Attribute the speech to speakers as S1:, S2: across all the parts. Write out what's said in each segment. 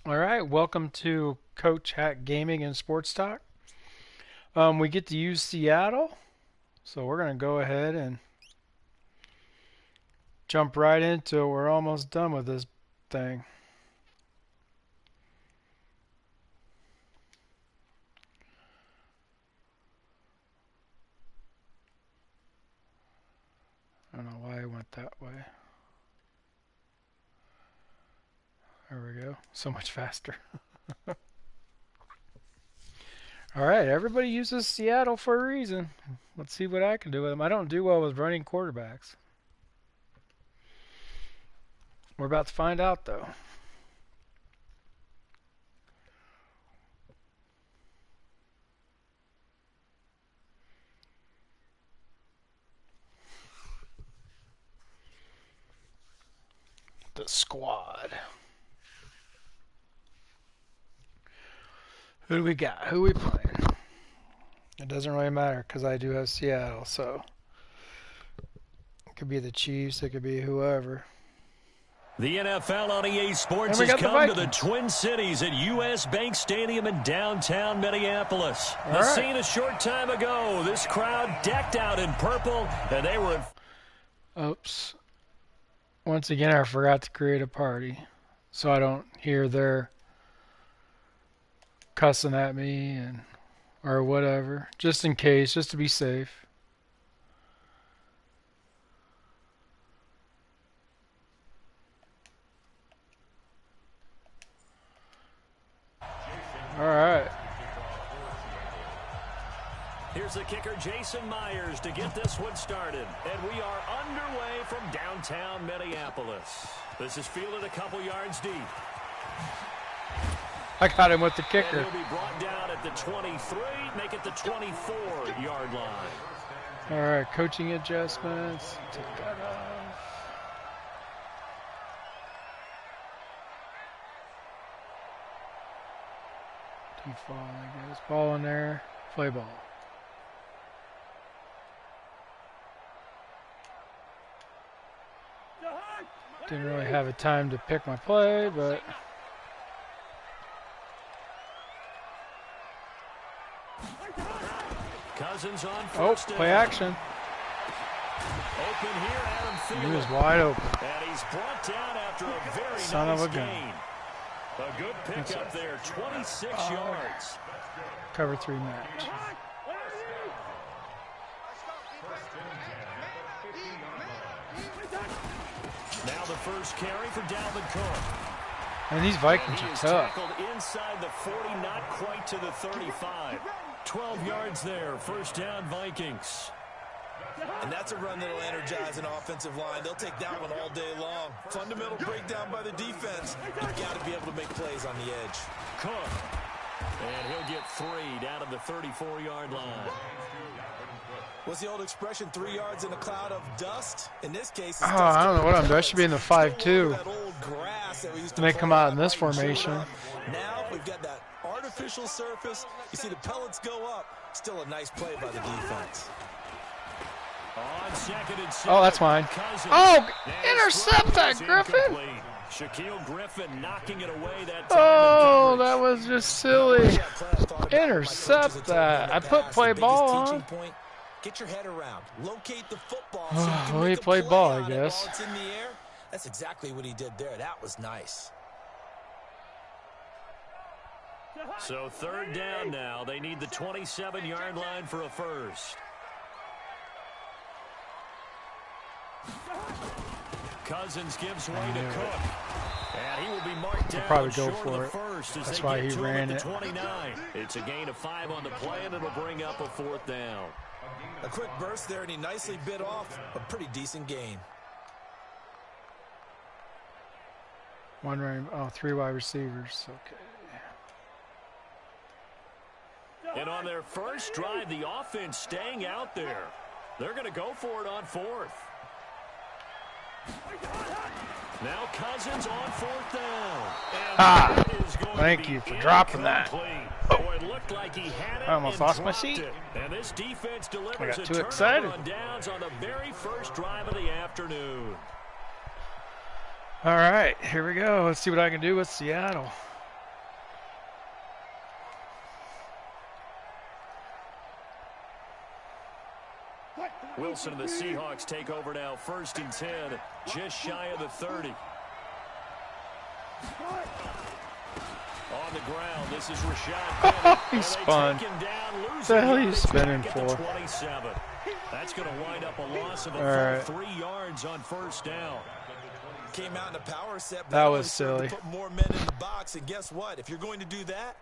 S1: All right, welcome to Coach Hack Gaming and Sports Talk. We get to use Seattle, so we're going to go ahead and jump right into it. We're almost done with this thing. I don't know why I went that way. There we go. So much faster. All right, everybody uses Seattle for a reason. Let's see what I can do with them. I don't do well with running quarterbacks. We're about to find out, though. The squad. Who do we got? Who are we playing? It doesn't really matter because I do have Seattle, so it could be the Chiefs, it could be whoever.
S2: The NFL on EA Sports has come to the Twin Cities at U.S. Bank Stadium in downtown Minneapolis. The scene a short time ago. This crowd decked out in purple, and they were...
S1: Oops. Once again, I forgot to create a party, so I don't hear their cussing at me and or whatever, just in case, just to be safe. All right.
S2: Here's the kicker, Jason Myers, to get this one started. And we are underway from downtown Minneapolis. This is fielded a couple yards deep.
S1: I got him with the kicker.
S2: And he'll be brought down at the 23, make it the 24-yard line.
S1: All right, coaching adjustments. Take that off. Default, I guess. Ball in there. Play ball. Didn't really have a time to pick my play, but...
S2: Cousins on
S1: first play action.
S2: Open here, Adam Thielen.
S1: He was wide open.
S2: And he's brought down after a very
S1: Son
S2: nice
S1: of a gun.
S2: gain. A good pickup there, 26 yards.
S1: Cover 3 match.
S2: Now the first carry for Dalvin Cook.
S1: And these Vikings are tough.
S2: Tackled inside the 40, not quite to the 35. 12 yards there, first down Vikings.
S3: And that's a run that'll energize an offensive line. They'll take that one all day long. Fundamental breakdown by the defense. You've got to be able to make plays on the edge.
S2: Cook. And he'll get 3 down to the 34-yard line.
S3: What's the old expression, 3 yards in a cloud of dust? In this case,
S1: oh, I don't know what I'm doing. I should be in the 5-2. They come out in this formation.
S3: Now we've got that artificial surface. You see the pellets go up. Still a nice play by the defense.
S1: Oh, that's mine. Oh, intercept that, Griffin.
S2: Shaquille Griffin knocking it away that time.
S1: Oh, that was just silly. Intercept that. I put play ball on.
S3: Get your head around. Locate the football.
S1: Well, he played ball, I guess.
S3: It's in the air. That's exactly what he did there. That was nice.
S2: So third down now. They need the 27-yard line for a first. Cousins gives way to Cook. And he will be marked down.
S1: He'll probably go
S2: short
S1: for
S2: of the first
S1: it.
S2: as
S1: That's
S2: they
S1: why
S2: get
S1: he
S2: to
S1: ran
S2: him at
S1: it.
S2: the 29. It's a gain of 5 on the play, and it'll bring up a fourth down.
S3: A quick burst there, and he nicely bit off a pretty decent gain.
S1: 3 wide receivers. Okay.
S2: And on their first drive, the offense staying out there. They're going to go for it on fourth. Now Cousins on fourth down.
S1: Thank you for dropping that.
S2: Oh, it looked like he had it.
S1: I almost lost my seat.
S2: And this defense delivers
S1: I got too
S2: a
S1: excited.
S2: turnover on downs on the very first drive of the afternoon.
S1: All right, here we go. Let's see what I can do with Seattle.
S2: Wilson and the Seahawks take over now, 1st and 10, just shy of the 30. On the ground, this is Rashad Penny.
S1: He spun. What the hell are you spinning for?
S2: That's going to wind up a loss of a full 3 yards on 1st down.
S3: Came out in a power set.
S1: That was silly.
S3: Put more men in the box, and guess what? If you're going to do that,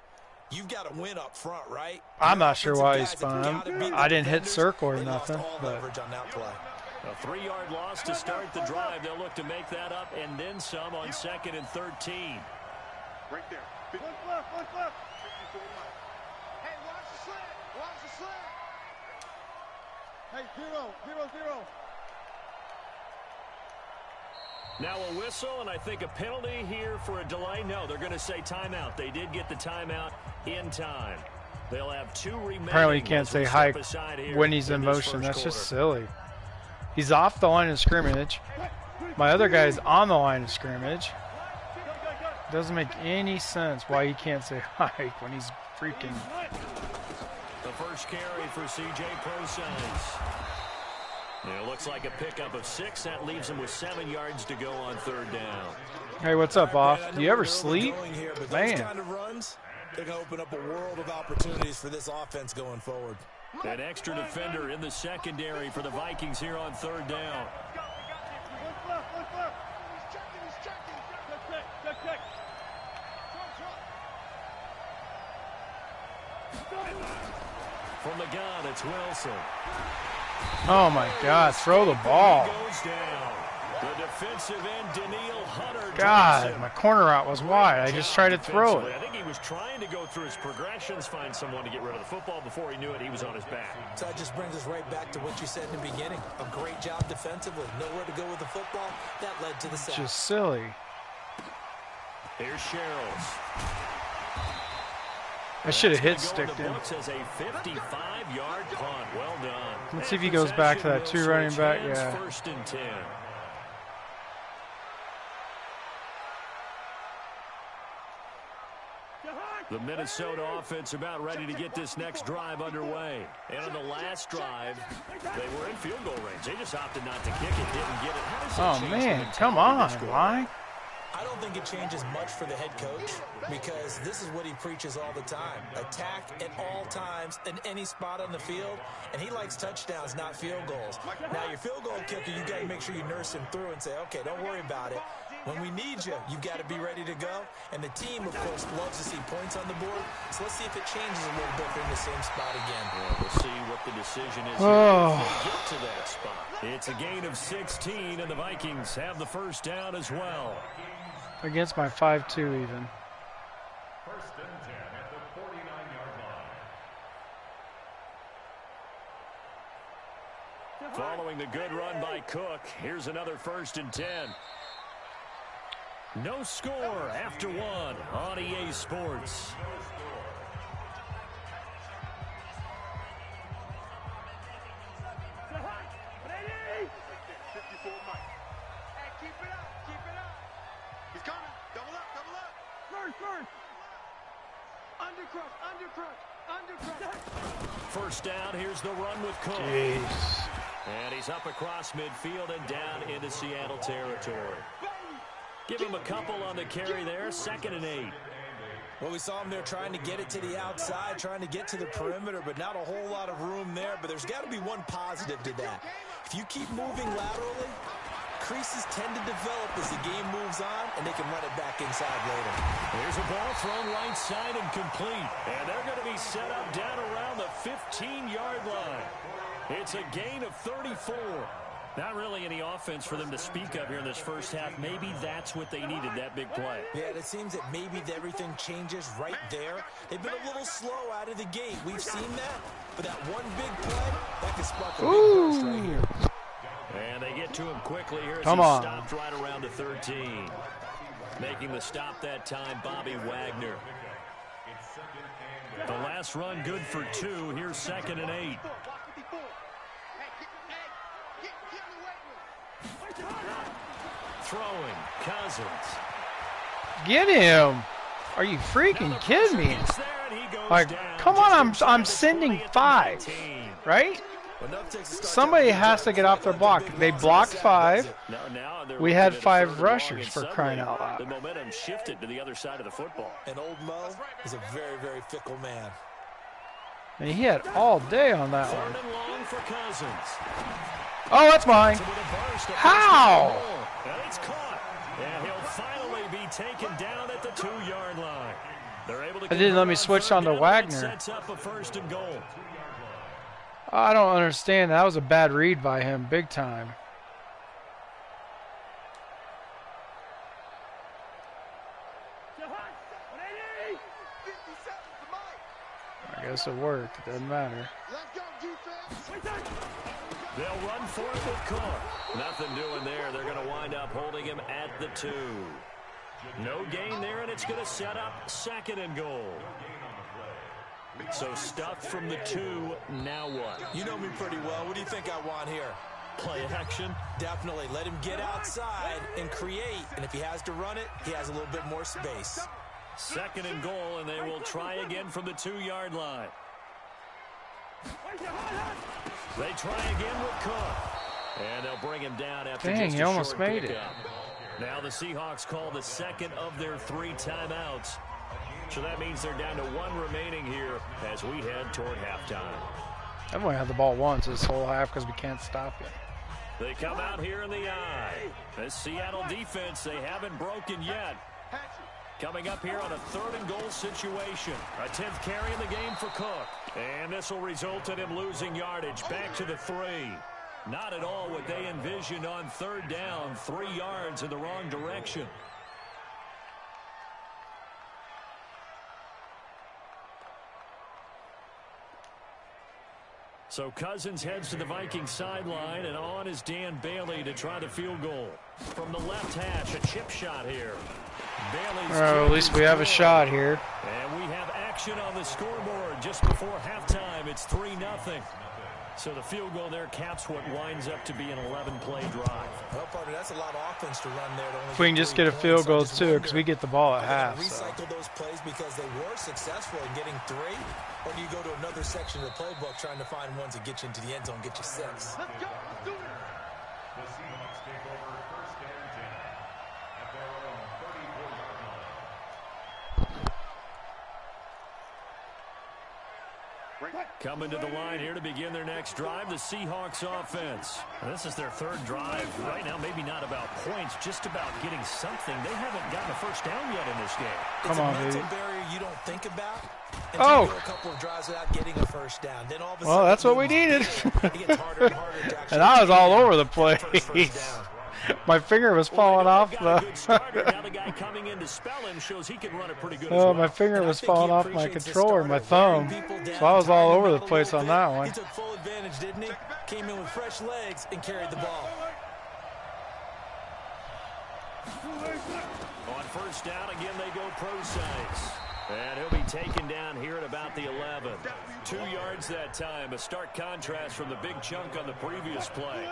S3: you've got to win up front, right?
S1: I'm not sure why he spun. I didn't hit circle or nothing. But.
S2: A 3-yard loss to start the drive. They'll look to make that up and then some on 2nd and 13.
S4: Right there. Look. Hey, watch the slant. Watch the slant. Hey, 0.
S2: Now a whistle, and I think a penalty here for a delay. No, they're going to say timeout. They did get the timeout in time. They'll have 2 remaining.
S1: Apparently you can't say hike when he's in motion. That's just silly. He's off the line of scrimmage. My other guy's on the line of scrimmage. Doesn't make any sense why he can't say hike when he's freaking.
S2: The first carry for C.J. Prosise. It looks like a pickup of 6. That leaves him with 7 yards to go on 3rd down.
S1: Hey, what's up, Off? Do you ever sleep? Man.
S3: Kind of runs, they're going to open up a world of opportunities for this offense going forward.
S2: An extra defender in the secondary for the Vikings here on 3rd down. From the gun, it's Wilson.
S1: Oh my God! Throw the ball.
S2: The defensive end, Daniil Hunter.
S1: God, my corner route was wide. I just tried to throw it.
S2: I think he was trying to go through his progressions, find someone to get rid of the football. Before he knew it, he was on his back.
S3: So that just brings us right back to what you said in the beginning. A great job defensively. Nowhere to go with the football. That led to the sack.
S1: Just silly.
S2: Here's Sherrills.
S1: I should have hit sticked him.
S2: As a 55-yard punt. Well done.
S1: Let's see if he goes back to that 2 running back. Yeah.
S2: 1st and 10. The Minnesota offense about ready to get this next drive underway. And on the last drive, they were in field goal range. They just opted not to kick it, didn't get it.
S1: Oh, man, come on, why?
S3: I don't think it changes much for the head coach because this is what he preaches all the time. Attack at all times in any spot on the field, and he likes touchdowns, not field goals. Now, your field goal kicker, you got to make sure you nurse him through and say, okay, don't worry about it. When we need you, you've got to be ready to go. And the team, of course, loves to see points on the board. So let's see if it changes a little bit if they're in the same spot again.
S2: Yeah, we'll see what the decision is here if they get to that spot. It's a gain of 16, and the Vikings have the 1st down as well.
S1: Against my 5-2 even.
S4: 1st and 10 at the 49-yard line.
S2: Following the good run by Cook, here's another 1st and 10. No score after 1 on EA Sports. First down, here's the run with Cook.
S1: Jeez.
S2: And he's up across midfield and down into Seattle territory. Give him a couple on the carry there, 2nd and 8.
S3: Well, we saw him there trying to get it to the outside, trying to get to the perimeter, but not a whole lot of room there. But there's got to be one positive to that. If you keep moving laterally, creases tend to develop as the game moves on, and they can run it back inside later.
S2: There's a ball thrown right side and complete. And they're going to be set up down around the 15-yard line. It's a gain of 34. Not really any offense for them to speak of here in this first half. Maybe that's what they needed, that big play.
S3: Yeah, it seems that maybe everything changes right there. They've been a little slow out of the gate. We've seen that. But that one big play, that could spark a big burst right here.
S2: And they get to him quickly here.
S1: Come on.
S2: Stopped right around the 13. Making the stop that time, Bobby Wagner. The last run good for 2. Here's 2nd and 8. Throwing, Cousins.
S1: Get him! Are you freaking kidding me? Like, come on, I'm sending 5, right? Somebody has to get off their block. They blocked 5. We had 5 rushers, for crying out loud.
S2: The momentum shifted to the other side of the football.
S3: And old Mo is a very, very fickle man.
S1: And he had all day on that one.
S2: Third and long for Cousins.
S1: Oh, that's mine. How?
S2: And it's caught. And he'll finally be taken down at the 2-yard line. They're able to.
S1: It didn't let me switch on to Wagner.
S2: Sets up a 1st and goal.
S1: I don't understand. That was a bad read by him, big time. I guess it worked. It doesn't matter.
S2: They'll run for it with Cook. Nothing doing there. They're going to wind up holding him at the 2. No gain there, and it's going to set up 2nd and goal. So stuffed from the 2. Now what?
S3: You know me pretty well. What do you think I want here?
S2: Play action?
S3: Definitely. Let him get outside and create. And if he has to run it, he has a little bit more space.
S2: 2nd and goal, and they will try again from the 2-yard line. They try again with Cook. And they'll bring him down after
S1: Dang,
S2: just
S1: he
S2: a
S1: almost
S2: short
S1: made
S2: pickup.
S1: it.
S2: Now the Seahawks call the 2nd of their 3 timeouts. So that means they're down to 1 remaining here as we head toward halftime.
S1: I've only had the ball once this whole half because we can't stop it.
S2: They come out here in the eye. The Seattle defense, they haven't broken yet. Coming up here on a 3rd and goal situation. A 10th carry in the game for Cook. And this will result in him losing yardage back to the 3. Not at all what they envisioned on 3rd down. 3 yards in the wrong direction. So Cousins heads to the Vikings sideline, and on is Dan Bailey to try the field goal. From the left hash, a chip shot here. Bailey's
S1: at least we have a shot here.
S2: And we have action on the scoreboard just before halftime. It's 3-0. So the field goal there caps what winds up to be an 11-play drive.
S3: Well, partner, that's a lot of offense to run there.
S1: If we can just get a field goal, too, because we get the ball at half.
S3: Recycle those plays because they were successful in getting 3, or do you go to another section of the playbook trying to find ones that get you into the end zone, get you 6?
S4: The Seahawks take over 1st and 10 at their own 34-yard line.
S2: Coming to the line here to begin their next drive, the Seahawks offense. This is their 3rd drive. Right now, maybe not about points, just about getting something. They haven't gotten a 1st down yet in this game.
S1: Come on,
S3: baby. It's a mental barrier you don't think about until you go a couple of drives without getting a 1st down. Then all of a sudden,
S1: that's what we needed.
S3: It gets harder and harder to actually
S1: and I was all over the place. My finger was falling off the. Oh, my finger was falling off my controller, my thumb. So I was all over the place on that one.
S3: He took full advantage, didn't he? Came in with fresh legs and carried the ball.
S2: On 1st down, again, they go pro size. And he'll be taken down here at about the 11. 2 yards that time. A stark contrast from the big chunk on the previous play.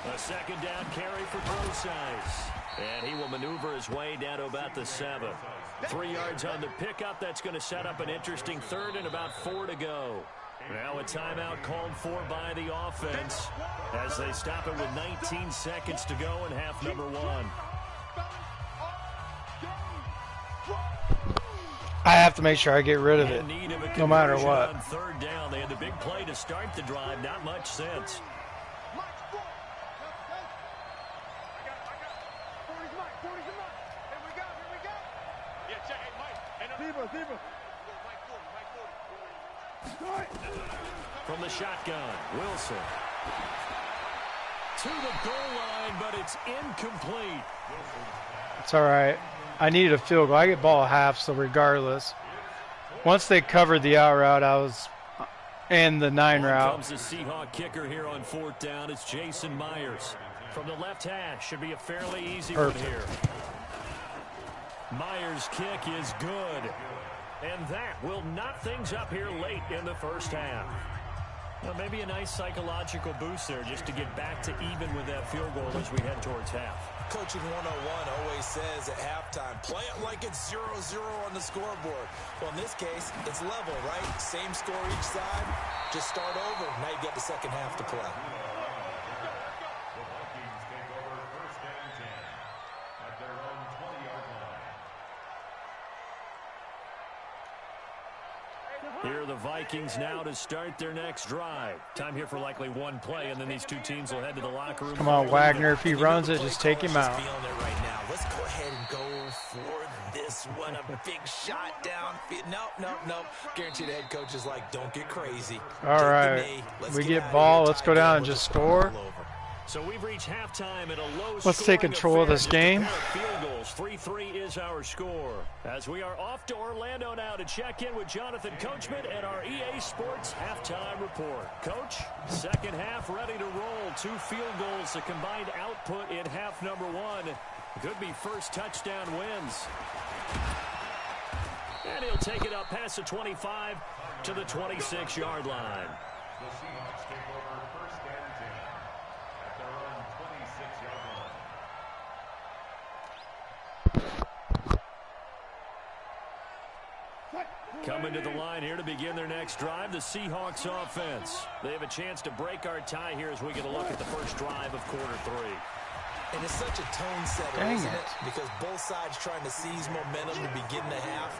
S2: A 2nd down carry for Brosize. And he will maneuver his way down to about the 7. 3 yards on the pickup. That's going to set up an interesting 3rd and about 4 to go. Now a timeout called for by the offense as they stop it with 19 seconds to go in half number 1.
S1: I have to make sure I get rid of it, no matter what.
S2: On 3rd down, they had the big play to start the drive. Not much sense. From the shotgun, Wilson. To the goal line, but it's incomplete.
S1: It's all right. I needed a field goal. I get ball at half, so regardless. Once they covered the out route, I was in the 9 route.
S2: Comes the Seahawk kicker here on 4th down. It's Jason Myers. From the left hash, should be a fairly easy one here. Myers' kick is good. And that will knot things up here late in the 1st half. Well, maybe a nice psychological boost there just to get back to even with that field goal as we head towards half.
S3: Coaching 101 always says at halftime, play it like it's 0-0 on the scoreboard. Well, in this case, it's level, right? Same score each side. Just start over. Now you get the second half to play.
S4: The Vikings take over first and 10 at their own 20-yard line.
S2: Here are the Vikings now to start their next drive. Time here for likely one play, and then these two teams will head to the locker room.
S1: Come on, Wagner. If he runs it, just take him out.
S3: Feeling it right now. Let's go ahead and go for this one. A big shot down. Nope. Guarantee the head coach is like, don't get crazy.
S1: All right. We get ball. Let's go down and just score.
S2: So we've reached halftime at a low.
S1: Let's take control of this game.
S2: Field goals. 3-3 is our score. As we are off to Orlando now to check in with Jonathan Coachman and our EA Sports halftime report. Coach, second half ready to roll. 2 field goals, the combined output in half number 1. Could be first touchdown wins. And he'll take it up past the 25 to the 26-yard line.
S4: The Seahawks take over first and 10 at their own 26-yard line.
S2: Coming to the line here to begin their next drive, the Seahawks offense. They have a chance to break our tie here as we get a look at the first drive of quarter 3.
S3: And it's such a tone setter, isn't it? Because both sides trying to seize momentum to begin the half.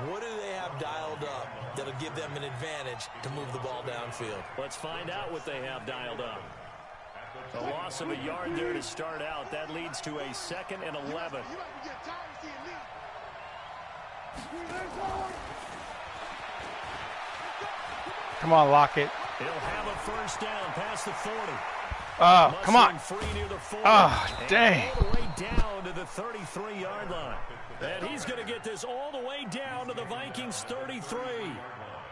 S3: What do they have dialed up that'll give them an advantage to move the ball downfield?
S2: Let's find out what they have dialed up. A loss of a yard there to start out. That leads to a 2nd and 11.
S1: Come on, Lockett.
S2: He'll have a first down past the 40.
S1: Oh, come on.
S2: Oh,
S1: dang.
S2: All the way down to the 33-yard line. And he's going to get this all the way down to the Vikings 33.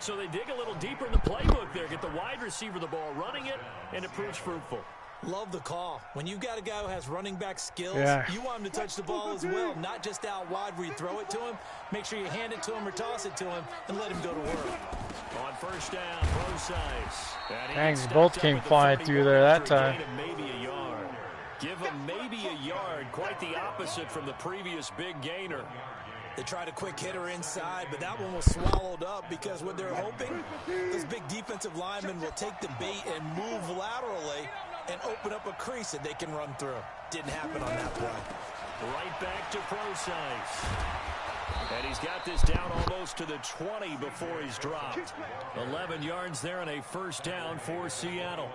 S2: So they dig a little deeper in the playbook there, get the wide receiver the ball, running it, and it proves fruitful.
S3: Love the call. When you've got a guy who has running back skills, you want him to touch the ball as well, not just out wide where you throw it to him. Make sure you hand it to him or toss it to him and let him go to work.
S2: On first down, Procise.
S1: Dang, both came flying through there that time.
S2: Maybe a yard. Give him maybe a yard. Quite the opposite from the previous big gainer.
S3: They tried a quick hitter inside, but that one was swallowed up because what they're hoping, those big defensive linemen will take the bait and move laterally and open up a crease that they can run through. Didn't happen on that play.
S2: Right back to Procise. And he's got this down almost to the 20 before he's dropped. 11 yards there and a first down for Seattle.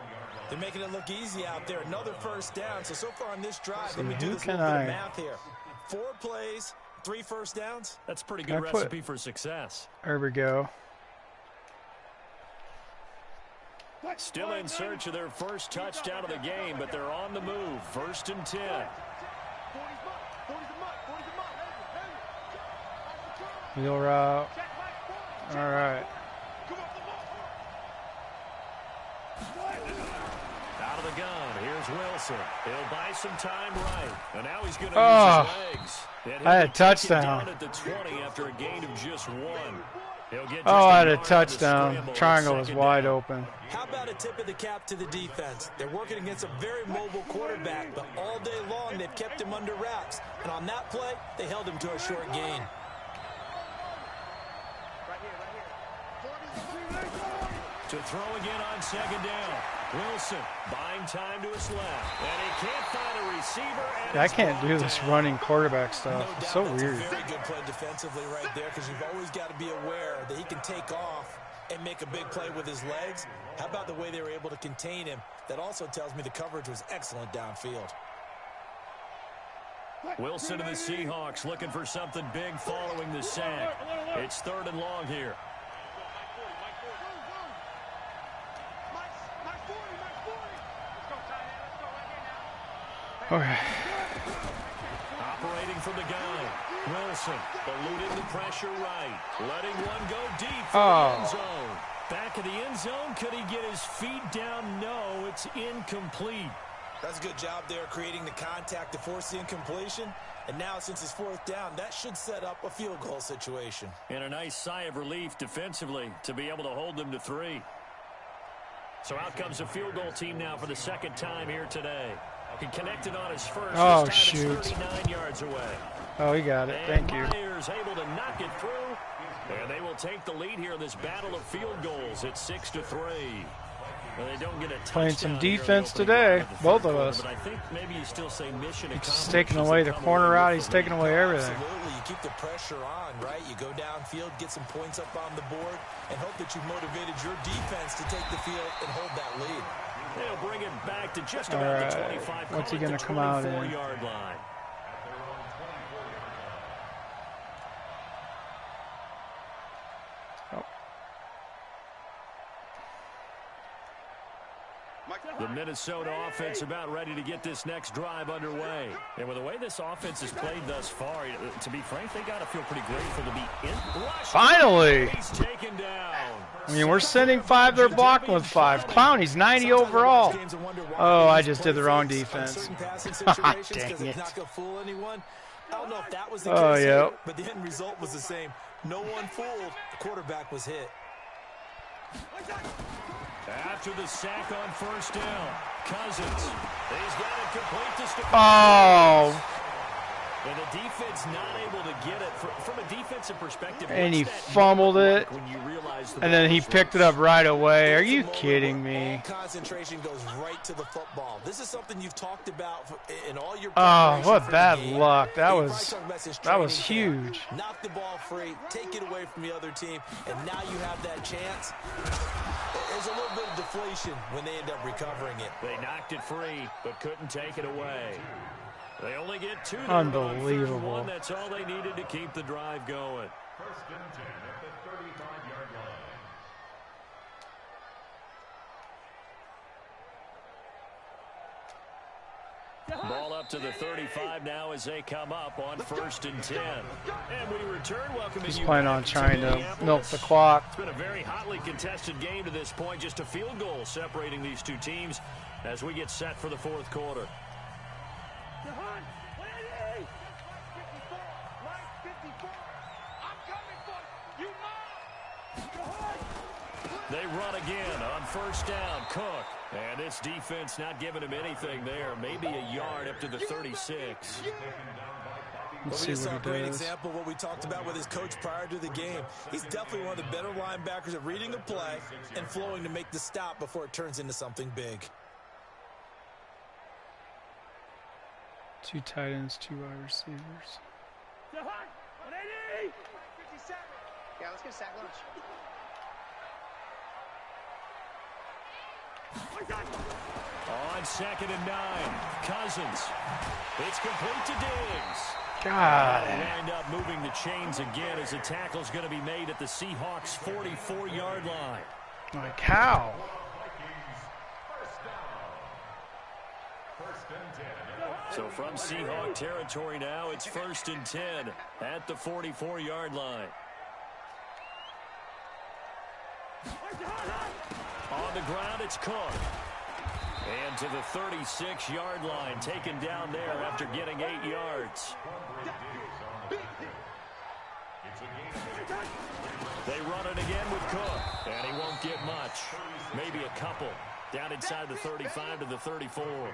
S3: They're making it look easy out there. Another first down. So far on this drive, let me do this little bit of math here. 4 plays, 3 first downs.
S2: That's a pretty good recipe for success.
S1: There we go.
S2: Still in search of their first touchdown of the game, but they're on the move. 1st and 10.
S1: Wheel route. All right.
S2: Out of the gun. Here's Wilson. He'll buy some time right. And now he's going to use his legs.
S1: I had a touchdown.
S2: Down at the 20 after a gain of just 1.
S1: I had a touchdown. Triangle was wide open.
S3: How about a tip of the cap to the defense? They're working against a very mobile quarterback, but all day long they've kept him under wraps. And on that play, they held him to a short gain.
S2: To throw again on 2nd down. Wilson buying time to his left. And he can't find a receiver.
S1: I can't do this running quarterback stuff. It's so weird.
S3: Very good play defensively right there because you've always got to be aware that he can take off and make a big play with his legs. How about the way they were able to contain him? That also tells me the coverage was excellent downfield.
S2: Wilson and the Seahawks looking for something big following the sack. It's 3rd and long here.
S1: Okay.
S2: Operating from the gun. Wilson eluding the pressure right. Letting one go deep for the end zone. Back of the end zone. Could he get his feet down? No, it's incomplete.
S3: That's a good job there creating the contact to force the incompletion. And now since it's 4th down, that should set up a field goal situation.
S2: And a nice sigh of relief defensively to be able to hold them to 3. So out comes the field goal team now for the second time here today. He connected on his first.
S1: Oh,
S2: this time
S1: shoot.
S2: It's 39 yards away.
S1: Oh, he got it. Thank you.
S2: Myers able to knock it through. And they will take the lead here in this battle of field goals. It's 6-3. Well, they don't get a
S1: playing some defense today, both of us.
S2: But I think maybe you still say mission
S1: He's just taking away the corner out. He's taking away everything.
S3: Absolutely. You keep the pressure on, right? You go downfield, get some points up on the board, and hope that you've motivated your defense to take the field and hold that lead.
S2: They'll bring it back to just about the 25.
S1: What's he going to come out in?
S2: 24-yard line. The Minnesota offense about ready to get this next drive underway. And with the way this offense has played thus far, to be frank, they got to feel pretty grateful to be in.
S1: Finally!
S2: He's taken down.
S1: I mean, we're sending 5, they're blocking with 5. Clowney's 90 overall. Oh, I just did the wrong defense. Dang it.
S3: I don't know if that was the
S1: Oh,
S3: case
S1: yeah.
S3: here, but the end result was the same. No one fooled. The quarterback was hit.
S2: After the sack on first down, Cousins. He's got it complete to Stefanski.
S1: Oh.
S2: And the defense not able to get it from a defensive perspective.
S1: And he fumbled it.
S2: When you realize the
S1: And then he picked it up right away. Are you kidding me?
S3: Concentration goes right to the football. This is something you've talked about in all your
S1: Oh, what bad luck. That was huge.
S3: Knock the ball free, take it away from the other team, and now you have that chance. There's a little bit of deflation when they end up recovering it.
S2: They knocked it free, but couldn't take it away. They only get 2.
S1: Unbelievable.
S2: That's all they needed to keep the drive going.
S4: First and 10 at the 35-yard line.
S2: Ball up to the 35 now as they come up on first and 10. And we return, welcoming
S1: He's
S2: you
S1: planning on trying to milk the clock.
S2: It's been a very hotly contested game to this point. Just a field goal separating these two teams as we get set for the fourth quarter. They run again on first down. Cook. And this defense not giving him anything there. Maybe a yard up to the 36.
S1: Let's see what he
S3: a great
S1: does.
S3: example of what we talked about with his coach prior to the game. He's definitely one of the better linebackers at reading a play and flowing to make the stop before it turns into something big.
S1: 2 tight ends, 2 wide receivers.
S5: Yeah, let's get a sack lunch.
S2: On second and 9, Cousins. It's complete to Diggs.
S1: God.
S2: Wind up moving the chains again as the tackle's going to be made at the Seahawks' 44-yard line.
S1: Like how?
S2: So from Seahawk territory now, it's first and 10 at the 44-yard line. On the ground, it's Cook. And to the 36-yard line, taken down there after getting 8 yards. They run it again with Cook, and he won't get much. Maybe a couple. Down inside the 35 to the 34.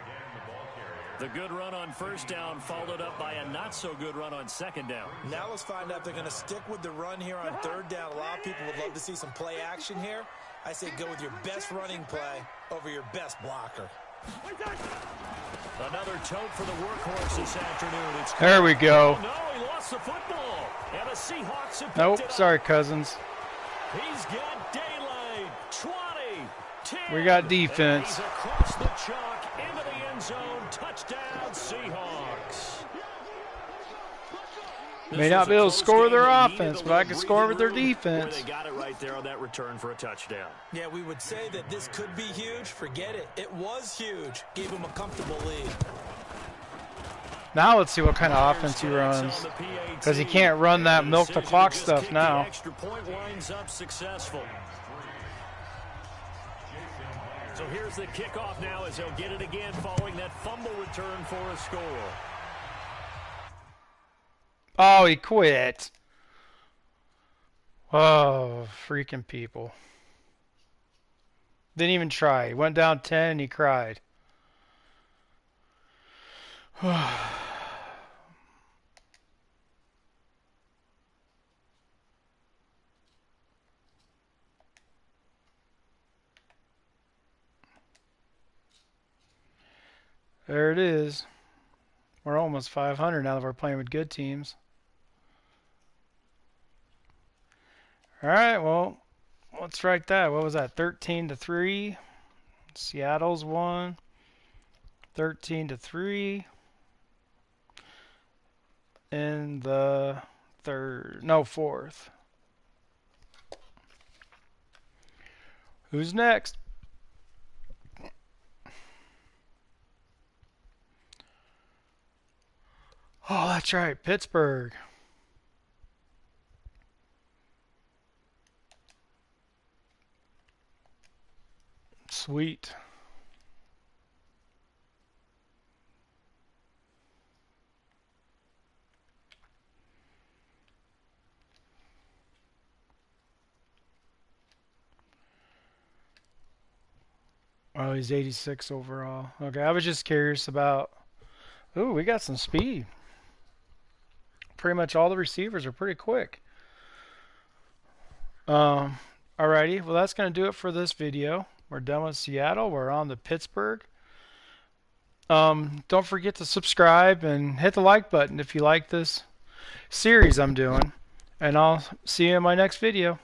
S2: The good run on first down followed up by a not-so-good run on second down.
S3: Now let's find out if they're going to stick with the run here on third down. A lot of people would love to see some play action here. I say go with your best running play over your best blocker.
S2: Another tote for the workhorse this afternoon. It's
S1: There we go.
S2: Oh, no, he lost the football. And the Seahawks have
S1: Nope, sorry, Cousins.
S2: He's got daylight. 20, 10.
S1: We got defense.
S2: He's across the chalk into the end zone. Touchdown, Seahawks.
S1: May not be able to score their offense, but I can score with their defense.
S2: They got it right there on that return for a touchdown.
S3: Yeah, we would say that this could be huge. Forget it. It was huge. Gave him a comfortable lead.
S1: Now let's see what kind of offense he runs. Because he can't run that milk the clock stuff now.
S2: Extra point winds up successful. So here's the kickoff now as they'll get it again following that fumble return for a score.
S1: Oh, he quit. Oh, freaking people. Didn't even try. He went down 10 and he cried. There it is. We're almost 500 now that we're playing with good teams. All right, well, let's write that. What was that? 13-3. Seattle's won. 13-3. In the fourth. Who's next? Oh, that's right, Pittsburgh. Sweet. Oh, he's 86 overall. Okay, I was just curious about... Ooh, we got some speed. Pretty much all the receivers are pretty quick. Alrighty, well that's going to do it for this video. We're done with Seattle. We're on to Pittsburgh. Don't forget to subscribe and hit the like button if you like this series I'm doing. And I'll see you in my next video.